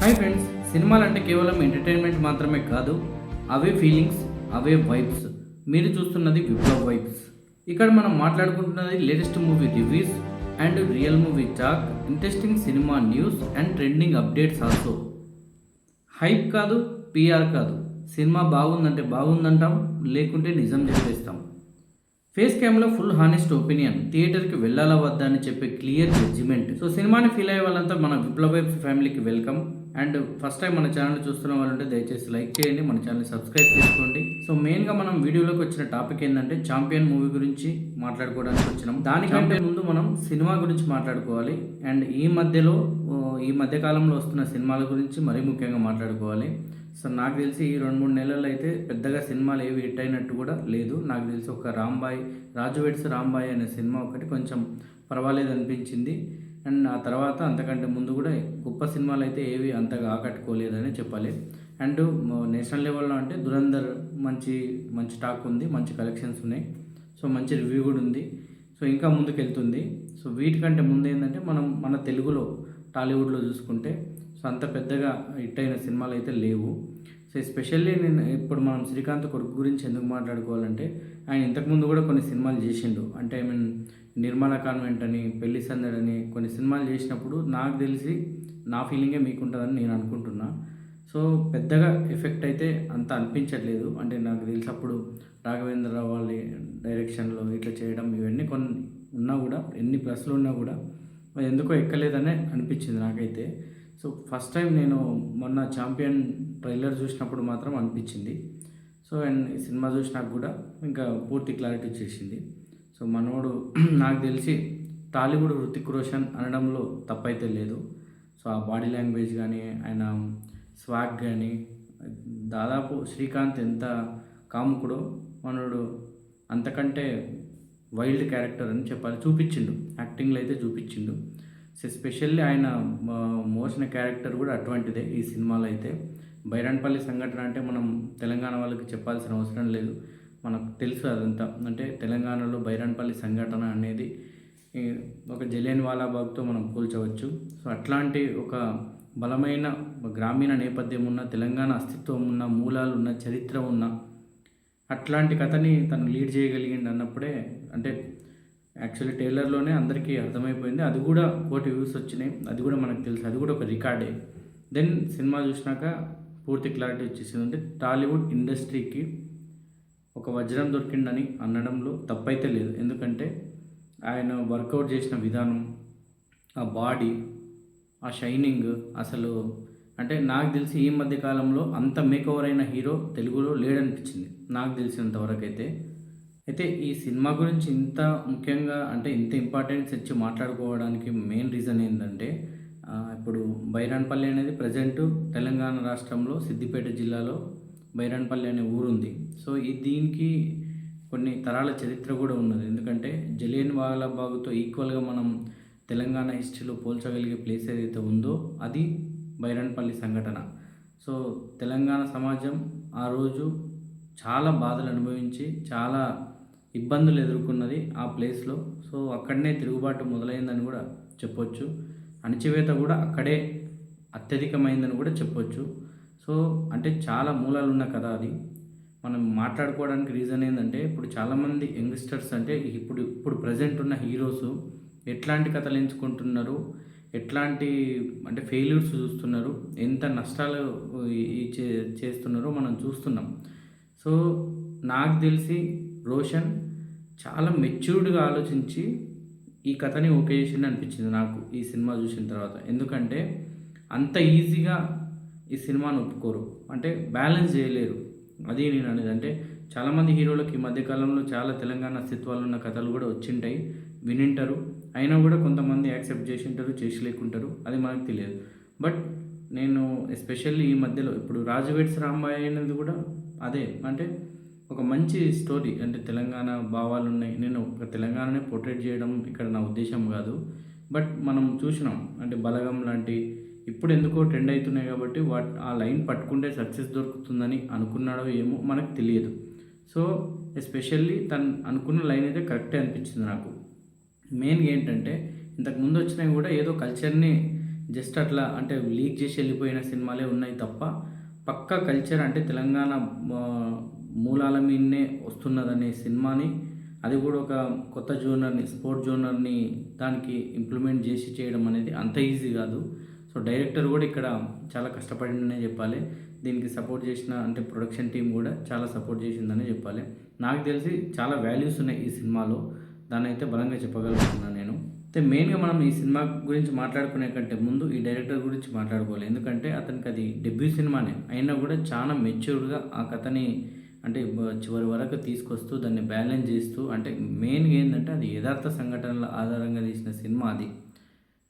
Hi friends, సినిమాలు అంటే కేవలం ఎంటర్టైన్మెంట్ మాత్రమే కాదు, అవే ఫీలింగ్స్, అవే వైబ్స్. మీరు చూస్తున్నది విప్లవ్ వైబ్స్. ఇక్కడ మనం మాట్లాడుకుంటున్నది latest movie reviews and real movie talk, interesting cinema news and trending updates also. Hype కాదు, పిఆర్ కాదు, సినిమా బాగుందంటే బాగుందంటాం, లేకుంటే నిజం చెప్పేస్తాం. ఫేస్ క్యామ్లో ఫుల్ హానెస్ట్ ఒపీనియన్, థియేటర్కి వెళ్ళాలా వద్దా అని చెప్పే క్లియర్ జడ్జిమెంట్. సో సినిమాని ఫీల్ అయ్యే వాళ్ళంతా మన విప్లవ్ వైబ్స్ ఫ్యామిలీకి వెల్కమ్. అండ్ ఫస్ట్ టైం మన ఛానల్ చూస్తున్న వాళ్ళంటే దయచేసి లైక్ చేయండి, మన ఛానల్ సబ్స్క్రైబ్ చేసుకోండి. సో మెయిన్గా మనం వీడియోలోకి వచ్చిన టాపిక్ ఏంటంటే ఛాంపియన్ మూవీ గురించి మాట్లాడుకోవడానికి వచ్చినాం. దానికంటే ముందు మనం సినిమా గురించి మాట్లాడుకోవాలి. అండ్ ఈ మధ్య కాలంలో వస్తున్న సినిమాల గురించి మరీ ముఖ్యంగా మాట్లాడుకోవాలి. సో నాకు తెలిసి ఈ 2-3 నెలల్లో అయితే పెద్దగా సినిమాలు ఏవి హిట్ అయినట్టు కూడా లేదు. నాకు తెలిసి ఒక రాజు వెడ్స్ రాంబాయ్ అనే సినిమా ఒకటి కొంచెం పర్వాలేదు అనిపించింది. అండ్ ఆ తర్వాత అంతకంటే ముందు కూడా గొప్ప సినిమాలు అయితే ఏవి అంతగా ఆకట్టుకోలేదని చెప్పాలి. అండ్ నేషనల్ లెవెల్లో అంటే దురంధర్ మంచి టాక్ ఉంది, మంచి కలెక్షన్స్ ఉన్నాయి. సో మంచి రివ్యూ కూడా ఉంది. సో ఇంకా ముందుకు వెళ్తుంది. సో వీటికంటే ముందు ఏంటంటే మన తెలుగులో టాలీవుడ్లో చూసుకుంటే సో అంత పెద్దగా హిట్ అయిన సినిమాలు అయితే లేవు. సో ఎస్పెషల్లీ ఇప్పుడు మనం శ్రీకాంత్ కొడుకు గురించి ఎందుకు మాట్లాడుకోవాలంటే ఆయన ఇంతకుముందు కూడా కొన్ని సినిమాలు చేసిండు. అంటే నిర్మలా కాన్వెంట్ అని, పెళ్లి సందడని కొన్ని సినిమాలు చేసినప్పుడు నాకు తెలిసి నా ఫీలింగే మీకుంటుందని నేను అనుకుంటున్నా. సో పెద్దగా ఎఫెక్ట్ అయితే అంత అనిపించట్లేదు. అంటే నాకు తెలిసి అప్పుడు రాఘవేంద్రరావు వాళ్ళ డైరెక్షన్లో ఇట్లా చేయడం ఇవన్నీ కొన్ని ఉన్నా కూడా, ఎన్ని ప్లస్లు ఉన్నా కూడా అది ఎందుకో ఎక్కలేదనే అనిపించింది నాకైతే. సో ఫస్ట్ టైం నేను మొన్న ఛాంపియన్ ట్రైలర్ చూసినప్పుడు మాత్రం అనిపించింది. సో అండ్ ఈ సినిమా చూసినాక కూడా ఇంకా పూర్తి క్లారిటీ వచ్చేసింది. సో మనోడు నాకు తెలిసి టాలీవుడ్ హృతిక్ రోషన్ అనడంలో తప్పైతే లేదు. సో ఆ బాడీ లాంగ్వేజ్ కానీ, ఆయన స్వాగ్ కానీ, దాదాపు శ్రీకాంత్ ఎంత కాముకుడో మనోడు అంతకంటే వైల్డ్ క్యారెక్టర్ అని చెప్పాలి, చూపించిండు. యాక్టింగ్లో అయితే చూపించిండు. సో ఎస్పెషల్లీ ఆయన మోసిన క్యారెక్టర్ కూడా అటువంటిదే ఈ సినిమాలో అయితే. బైరాన్పల్లి సంఘటన అంటే మనం తెలంగాణ వాళ్ళకి చెప్పాల్సిన అవసరం లేదు, మనకు తెలుసు అదంతా. అంటే తెలంగాణలో బైరాన్పల్లి సంఘటన అనేది ఒక జలియన్ వాలాబాగ్తో మనం పోల్చవచ్చు. సో అట్లాంటి ఒక బలమైన గ్రామీణ నేపథ్యం ఉన్న, తెలంగాణ అస్తిత్వం ఉన్న, మూలాలు ఉన్న, చరిత్ర ఉన్న అట్లాంటి కథని తను లీడ్ చేయగలిగింది అన్నప్పుడే, అంటే యాక్చువల్లీ ట్రైలర్లోనే అందరికీ అర్థమైపోయింది. అది కూడా 1 కోటి వ్యూస్ వచ్చినాయి, అది కూడా మనకు తెలుసు, అది కూడా ఒక రికార్డే. దెన్ సినిమా చూసినాక పూర్తి క్లారిటీ వచ్చేసింది. అంటే టాలీవుడ్ ఇండస్ట్రీకి ఒక వజ్రం దొరికిందని అనడంలో తప్పైతే లేదు. ఎందుకంటే ఆయన వర్కౌట్ చేసిన విధానం, ఆ బాడీ, ఆ షైనింగ్, అసలు అంటే నాకు తెలిసి ఈ మధ్య కాలంలో అంత మేకోవర్ అయిన హీరో తెలుగులో లేడనిపించింది నాకు తెలిసినంతవరకు అయితే ఈ సినిమా గురించి ఇంత ముఖ్యంగా, అంటే ఇంత ఇంపార్టెన్స్ ఇచ్చి మాట్లాడుకోవడానికి మెయిన్ రీజన్ ఏంటంటే ఇప్పుడు బైరాన్పల్లి అనేది ప్రజెంటు తెలంగాణ రాష్ట్రంలో సిద్దిపేట జిల్లాలో బైరాన్పల్లి అనే ఊరుంది. సో దీనికి కొన్ని తరాల చరిత్ర కూడా ఉన్నది. ఎందుకంటే జలియన్ వాలాబాగ్తో ఈక్వల్గా మనం తెలంగాణ హిస్టరీలో పోల్చగలిగే ప్లేస్ ఏదైతే ఉందో అది బైరాన్పల్లి సంఘటన. సో తెలంగాణ సమాజం ఆ రోజు చాలా బాధలు అనుభవించి చాలా ఇబ్బందులు ఎదుర్కొన్నది ఆ ప్లేస్లో. సో అక్కడనే తిరుగుబాటు మొదలైందని కూడా చెప్పొచ్చు, అణచివేత కూడా అక్కడే అత్యధికమైందని కూడా చెప్పొచ్చు. సో అంటే చాలా మూలాలు ఉన్న కథ అది. మనం మాట్లాడుకోవడానికి రీజన్ ఏంటంటే ఇప్పుడు చాలామంది యంగ్స్టర్స్ అంటే ఇప్పుడు ప్రజెంట్ ఉన్న హీరోస్ ఎట్లాంటి కథలు ఎంచుకుంటున్నారు, ఎట్లాంటి అంటే ఫెయిల్యూర్స్ చూస్తున్నారు, ఎంత నష్టాలు చేస్తున్నారో మనం చూస్తున్నాం. సో నాకు తెలిసి రోషన్ చాలా మెచ్యూర్డ్గా ఆలోచించి ఈ కథని ఓకే చేసింది అనిపించింది నాకు ఈ సినిమా చూసిన తర్వాత. ఎందుకంటే అంత ఈజీగా ఈ సినిమాను ఒప్పుకోరు, అంటే బ్యాలెన్స్ చేయలేరు. అది నేను అనేది. అంటే చాలామంది హీరోలకు ఈ మధ్యకాలంలో చాలా తెలంగాణ అస్తిత్వాలు ఉన్న కథలు కూడా వచ్చింటాయి, వినింటారు. అయినా కూడా కొంతమంది యాక్సెప్ట్ చేసి ఉంటారు, చేసి లేకుంటారు, అది మనకు తెలియదు. బట్ నేను ఎస్పెషల్లీ ఈ మధ్యలో ఇప్పుడు రాజు వెడ్స్ రాంబాయ్ అనేది కూడా అదే. అంటే ఒక మంచి స్టోరీ, అంటే తెలంగాణ భావాలు ఉన్నాయి. నేను ఒక తెలంగాణనే పోర్ట్రేట్ చేయడం ఇక్కడ నా ఉద్దేశం కాదు. బట్ మనం చూసినాం, అంటే బలగం లాంటి ఇప్పుడు ఎందుకో ట్రెండ్ అవుతున్నాయి కాబట్టి ఆ లైన్ పట్టుకుంటే సక్సెస్ దొరుకుతుందని అనుకున్నాడో ఏమో మనకు తెలియదు. సో ఎస్పెషల్లీ తను అనుకున్న లైన్ అయితే కరెక్టే అనిపించింది నాకు. మెయిన్గా ఏంటంటే ఇంతకుముందు వచ్చినవి కూడా ఏదో కల్చర్ని జస్ట్ అట్లా అంటే లీక్ చేసి వెళ్ళిపోయిన సినిమాలే ఉన్నాయి తప్ప పక్కా కల్చర్ అంటే తెలంగాణ మూలాల మీదనే వస్తున్నదనే సినిమాని, అది కూడా ఒక కొత్త జోనర్ని, స్పోర్ట్ జోనర్ని దానికి ఇంప్లిమెంట్ చేసి చేయడం అనేది అంత ఈజీ కాదు. సో డైరెక్టర్ కూడా ఇక్కడ చాలా కష్టపడిందనే చెప్పాలి. దీనికి సపోర్ట్ చేసిన అంటే ప్రొడక్షన్ టీం కూడా చాలా సపోర్ట్ చేసిందనే చెప్పాలి. నాకు తెలిసి చాలా వాల్యూస్ ఉన్నాయి ఈ సినిమాలో, దాన్ని అయితే బలంగా చెప్పగలుగుతున్నాను నేను. అయితే మెయిన్గా మనం ఈ సినిమా గురించి మాట్లాడుకునే కంటే ముందు ఈ డైరెక్టర్ గురించి మాట్లాడుకోవాలి. ఎందుకంటే అతనికి అది డెబ్యూ సినిమానే అయినా కూడా చాలా మెచ్యూర్డ్గా ఆ కథని అంటే చివరి వరకు తీసుకొస్తూ దాన్ని బ్యాలెన్స్ చేస్తూ, అంటే మెయిన్గా ఏంటంటే అది యథార్థ సంఘటనల ఆధారంగా తీసిన సినిమా అది.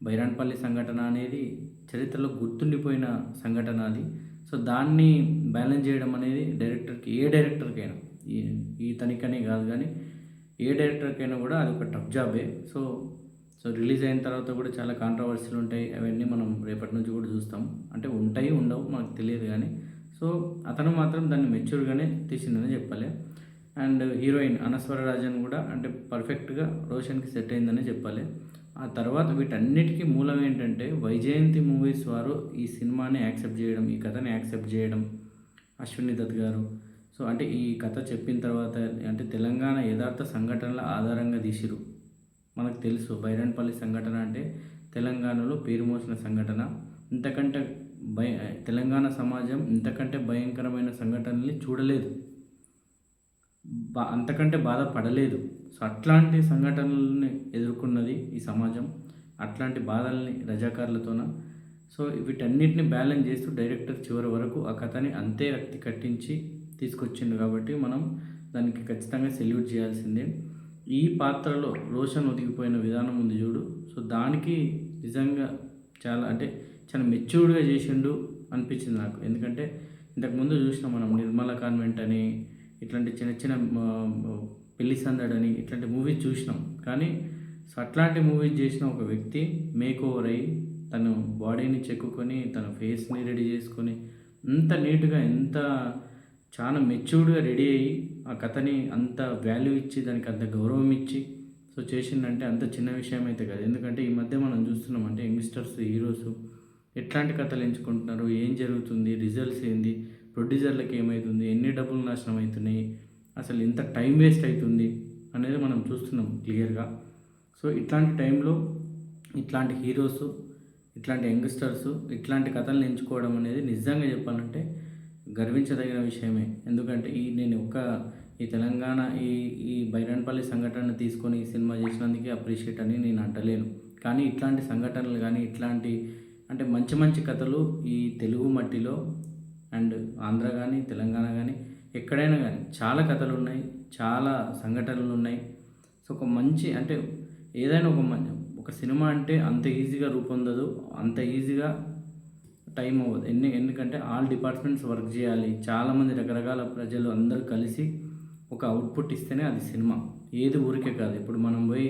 బైరాన్పల్లి సంఘటన అనేది చరిత్రలో గుర్తుండిపోయిన సంఘటన అది. సో దాన్ని బ్యాలెన్స్ చేయడం అనేది డైరెక్టర్కి, ఏ డైరెక్టర్కైనా, ఈ తనిఖనే కాదు కానీ ఏ డైరెక్టర్కైనా కూడా అది ఒక టఫ్ జాబే. సో రిలీజ్ అయిన తర్వాత కూడా చాలా కాంట్రవర్సీలు ఉంటాయి. అవన్నీ మనం రేపటి నుంచి కూడా చూస్తాం. అంటే ఉంటాయి ఉండవు మనకు తెలియదు కానీ, సో అతను మాత్రం దాన్ని మెచ్యూర్గానే తీసిందని చెప్పాలి. అండ్ హీరోయిన్ అనస్వర రాజన్ కూడా అంటే పర్ఫెక్ట్గా రోషన్కి సెట్ అయిందని చెప్పాలి. ఆ తర్వాత వీటన్నిటికీ మూలం ఏంటంటే వైజయంతి మూవీస్ వారు ఈ సినిమాని యాక్సెప్ట్ చేయడం, ఈ కథని యాక్సెప్ట్ చేయడం, అశ్విని దత్ గారు. సో అంటే ఈ కథ చెప్పిన తర్వాత అంటే తెలంగాణ యథార్థ సంఘటనల ఆధారంగా తీసిరు. మనకు తెలుసు బైరాన్పల్లి సంఘటన అంటే తెలంగాణలో పేరు మోసిన సంఘటన. ఇంతకంటే తెలంగాణ సమాజం ఇంతకంటే భయంకరమైన సంఘటనల్ని చూడలేదు, అంతకంటే బాధపడలేదు. సో అట్లాంటి సంఘటనలని ఎదుర్కొన్నది ఈ సమాజం, అట్లాంటి బాధల్ని రజాకారులతోన. సో వీటన్నిటిని బ్యాలెన్స్ చేస్తూ డైరెక్టర్ చివరి వరకు ఆ కథని అంతే రక్తి కట్టించి తీసుకొచ్చిండు కాబట్టి మనం దానికి ఖచ్చితంగా సెల్యూట్ చేయాల్సిందే. ఈ పాత్రలో రోషన్ ఒదిగిపోయిన విధానం ఉంది చూడు, సో దానికి నిజంగా చాలా మెచ్యూర్డ్గా చేసిండు అనిపించింది నాకు. ఎందుకంటే ఇంతకుముందు చూసినాం మనం నిర్మల కాన్వెంట్ అని, ఇట్లాంటి చిన్న చిన్న పెళ్లి సందడని ఇట్లాంటి మూవీస్ చూసినాం. కానీ సో అట్లాంటి మూవీస్ చేసిన ఒక వ్యక్తి మేక్ ఓవర్ అయ్యి తను బాడీని చెక్కుకొని తన ఫేస్ని రెడీ చేసుకొని అంత నీట్గా, ఎంత చాలా మెచ్యూర్డ్గా రెడీ అయ్యి ఆ కథని అంత వాల్యూ ఇచ్చి దానికి అంత గౌరవం ఇచ్చి సో చేసిందంటే అంత చిన్న విషయం అయితే కాదు. ఎందుకంటే ఈ మధ్య మనం చూస్తున్నాం అంటే యంగ్స్టర్స్, హీరోస్ ఎట్లాంటి కథలు ఎంచుకుంటున్నారు, ఏం జరుగుతుంది, రిజల్ట్స్ ఏంది, ప్రొడ్యూసర్లకు ఏమవుతుంది, ఎన్ని డబ్బులు నాశనం అవుతున్నాయి, అసలు ఎంత టైం వేస్ట్ అవుతుంది అనేది మనం చూస్తున్నాం క్లియర్గా. సో ఇట్లాంటి టైంలో ఇట్లాంటి హీరోస్, ఇట్లాంటి యంగ్స్టర్స్ ఇట్లాంటి కథలను ఎంచుకోవడం అనేది నిజంగా చెప్పాలంటే గర్వించదగిన విషయమే. ఎందుకంటే ఈ తెలంగాణ ఈ బైరాన్పల్లి సంఘటన తీసుకొని ఈ సినిమా చేసినందుకే అప్రిషియేట్ అని నేను అంటలేను. కానీ ఇట్లాంటి సంఘటనలు కానీ ఇట్లాంటి అంటే మంచి మంచి కథలు ఈ తెలుగు మట్టిలో అండ్ ఆంధ్ర కానీ తెలంగాణ కానీ ఎక్కడైనా కానీ చాలా కథలు ఉన్నాయి, చాలా సంఘటనలు ఉన్నాయి. సో ఒక మంచి అంటే ఏదైనా ఒక సినిమా అంటే అంత ఈజీగా రూపొందదు, అంత ఈజీగా టైం అవ్వదు. ఎందుకంటే ఆల్ డిపార్ట్మెంట్స్ వర్క్ చేయాలి, చాలామంది రకరకాల ప్రజలు అందరూ కలిసి ఒక అవుట్పుట్ ఇస్తేనే అది సినిమా. ఏది ఊరికే కాదు. ఇప్పుడు మనం పోయి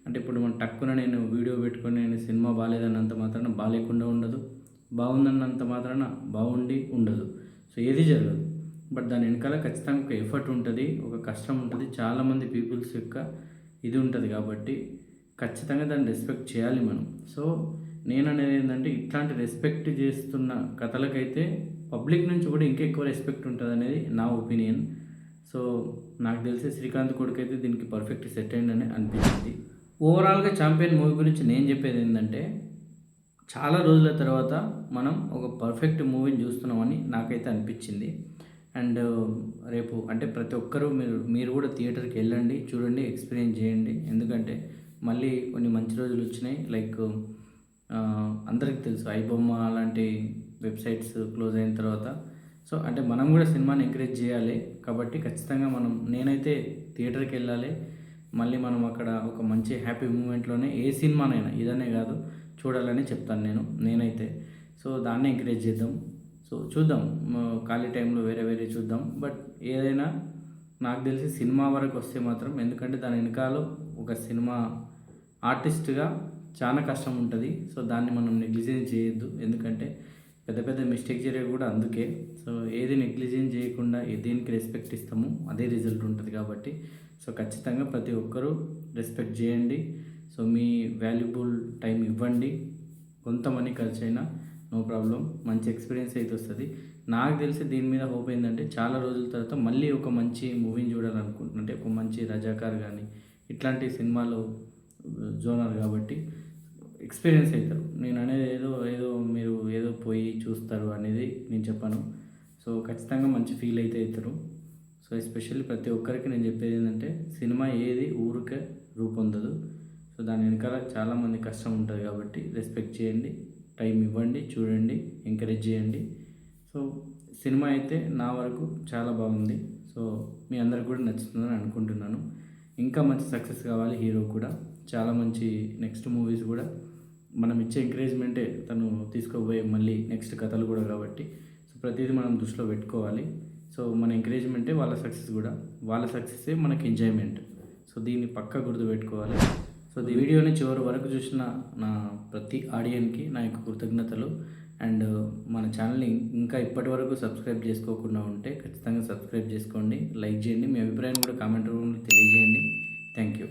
అంటే ఇప్పుడు మనం టక్కున నేను వీడియో పెట్టుకొని నేను సినిమా బాగాలేదన్నంత మాత్రాన బాగాలేకుండా ఉండదు, బాగుందన్నంత మాత్రాన బాగుండి ఉండదు. సో ఏది జరగదు. బట్ దాని వెనకాల ఖచ్చితంగా ఒక ఎఫర్ట్ ఉంటుంది, ఒక కష్టం ఉంటుంది, చాలామంది పీపుల్స్ యొక్క ఇది ఉంటుంది. కాబట్టి ఖచ్చితంగా దాన్ని రెస్పెక్ట్ చేయాలి మనం. సో నేను అనేది ఏంటంటే ఇట్లాంటి రెస్పెక్ట్ చేస్తున్న కథలకైతే పబ్లిక్ నుంచి కూడా ఇంకా ఎక్కువ రెస్పెక్ట్ ఉంటుంది అనేది నా ఒపీనియన్. సో నాకు తెలిసి శ్రీకాంత్ కొడుకు అయితే దీనికి పర్ఫెక్ట్ సెట్ అయిందని అనిపించింది. ఓవరాల్గా ఛాంపియన్ మూవీ గురించి నేను చెప్పేది ఏంటంటే చాలా రోజుల తర్వాత మనం ఒక పర్ఫెక్ట్ మూవీని చూస్తున్నామని నాకైతే అనిపించింది. అండ్ రేపు అంటే ప్రతి ఒక్కరూ మీరు కూడా థియేటర్కి వెళ్ళండి, చూడండి, ఎక్స్పీరియన్స్ చేయండి. ఎందుకంటే మళ్ళీ కొన్ని మంచి రోజులు వచ్చినాయి. లైక్ అందరికీ తెలుసు ఐబొమ్మ అలాంటి వెబ్సైట్స్ క్లోజ్ అయిన తర్వాత సో అంటే మనం కూడా సినిమాని ఎంకరేజ్ చేయాలి. కాబట్టి ఖచ్చితంగా నేనైతే థియేటర్కి వెళ్ళాలి. మళ్ళీ మనం అక్కడ ఒక మంచి హ్యాపీ మూమెంట్లోనే ఏ సినిమానైనా ఇదనే కాదు చూడాలని చెప్తాను నేనైతే. సో దాన్ని ఎంకరేజ్ చేద్దాం. సో చూద్దాం, ఖాళీ టైంలో వేరే చూద్దాం. బట్ ఏదైనా నాకు తెలిసి సినిమా వరకు వస్తే మాత్రం, ఎందుకంటే దాని వెనకాల ఒక సినిమా ఆర్టిస్ట్గా చాలా కష్టం ఉంటుంది. సో దాన్ని మనం నెగ్లిజెన్స్ చేయొద్దు. ఎందుకంటే పెద్ద మిస్టేక్ జరిగేది కూడా అందుకే. సో ఏది నెగ్లిజెన్స్ చేయకుండా దేనికి రెస్పెక్ట్ ఇస్తామో అదే రిజల్ట్ ఉంటుంది. కాబట్టి సో ఖచ్చితంగా ప్రతి ఒక్కరూ రెస్పెక్ట్ చేయండి. సో మీ వాల్యుబుల్ టైం ఇవ్వండి. కొంత మనీ ఖర్చు అయినా నో ప్రాబ్లం, మంచి ఎక్స్పీరియన్స్ అయితే వస్తుంది. నాకు తెలిసి దీని మీద హోప్ ఏంటంటే చాలా రోజుల తర్వాత మళ్ళీ ఒక మంచి మూవీని చూడాలనుకుంటున్నాను. అంటే ఒక మంచి రజాకార్ కానీ ఇట్లాంటి సినిమాలు జోనర్ కాబట్టి ఎక్స్పీరియన్స్ అవుతారు. నేను అనేది ఏదో ఏదో మీరు ఏదో పోయి చూస్తారు అనేది నేను చెప్పాను. సో ఖచ్చితంగా మంచి ఫీల్ అయితే అవుతారు. సో ఎస్పెషల్లీ ప్రతి ఒక్కరికి నేను చెప్పేది ఏంటంటే సినిమా ఏది ఊరికే రూపొందదు. సో దాని వెనకాల చాలామంది కష్టం ఉంటుంది కాబట్టి రెస్పెక్ట్ చేయండి, టైం ఇవ్వండి, చూడండి, ఎంకరేజ్ చేయండి. సో సినిమా అయితే నా వరకు చాలా బాగుంది. సో మీ అందరికి కూడా నచ్చుతుందని అనుకుంటున్నాను. ఇంకా మంచి సక్సెస్ కావాలి హీరో కూడా, చాలా మంచి నెక్స్ట్ మూవీస్ కూడా మనం ఇచ్చే ఎంకరేజ్మెంటే తను తీసుకోబోయే మళ్ళీ నెక్స్ట్ కథలు కూడా కాబట్టి సో ప్రతిదీ మనం దృష్టిలో పెట్టుకోవాలి. సో మన ఎంకరేజ్మెంటే వాళ్ళ సక్సెస్ కూడా, వాళ్ళ సక్సెస్సే మనకి ఎంజాయ్మెంట్. సో దీన్ని పక్కా గుర్తుపెట్టుకోవాలి. సో ఈ వీడియోని చివరి వరకు చూసిన నా ప్రతి ఆడియన్కి నా యొక్క కృతజ్ఞతలు. అండ్ మన ఛానల్ని ఇంకా ఇప్పటి వరకు సబ్స్క్రైబ్ చేసుకోకుండా ఉంటే ఖచ్చితంగా సబ్స్క్రైబ్ చేసుకోండి, లైక్ చేయండి, మీ అభిప్రాయాన్ని కూడా కామెంట్ రూపంలో తెలియజేయండి. Thank you.